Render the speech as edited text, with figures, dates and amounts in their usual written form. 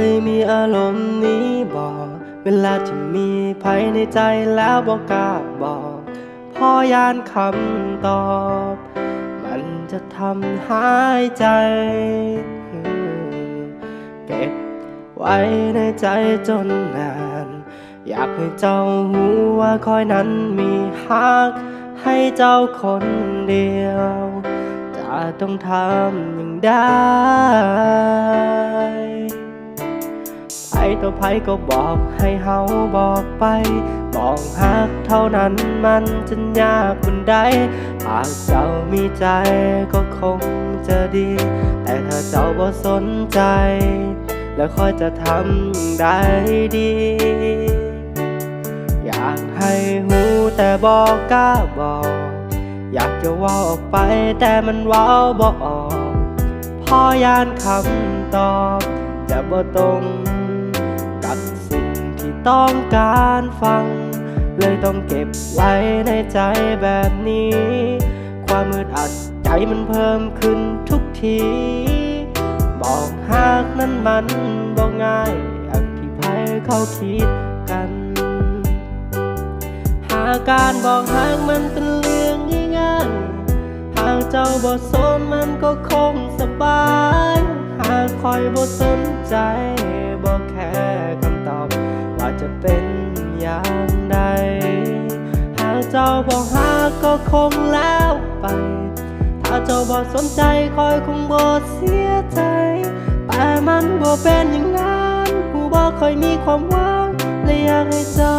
ยมีอารมณ์นี้บอกเวลาที่มีภัยในใจแล้วบอกกล้าบอกเพราะยานคำตอบมันจะทำหายใจเก็บไว้ในใจจนนานอยากให้เจ้าหูว่าคอยนั้นมีฮักให้เจ้าคนเดียวจะต้องทำอย่างได้ไผต่อไผก็บอกให้เฮาบอกไปบอกฮักเท่านั้นมันจะยากบันไดหากเจ้ามีใจก็คงจะดีแต่ถ้าเจ้าบ่สนใจแล้วคอยจะทำได้ดี อยากให้หูแต่บอกกล้าบอกอยากจะว่าออกไปแต่มันว่าบ่ออกเพราะยานคำตอบจะบ่ตรงกับสิ่งที่ต้องการฟังเลยต้องเก็บไว้ในใจแบบนี้ความอึดอัดใจมันเพิ่มขึ้นทุกทีบอกหากนั้นมันบ่ง่ายอย่างที่ไผเขาคิดกันหากการบอกหากมันเป็นเรื่องง่ายๆหากเจ้าบ่สนมันก็คงสบายหากคอยบ่สนใจบ่แค่คำตอบว่าจะเป็นอย่างใดหากเจ้าบ่หากก็คงแล้วไปถ้าเจ้าบ่สนใจคอยคงบ่เสียใจแต่มันบ่เป็นอย่างนั้นผู้บ่ค่อยมีความหวังและอยากให้เจ้า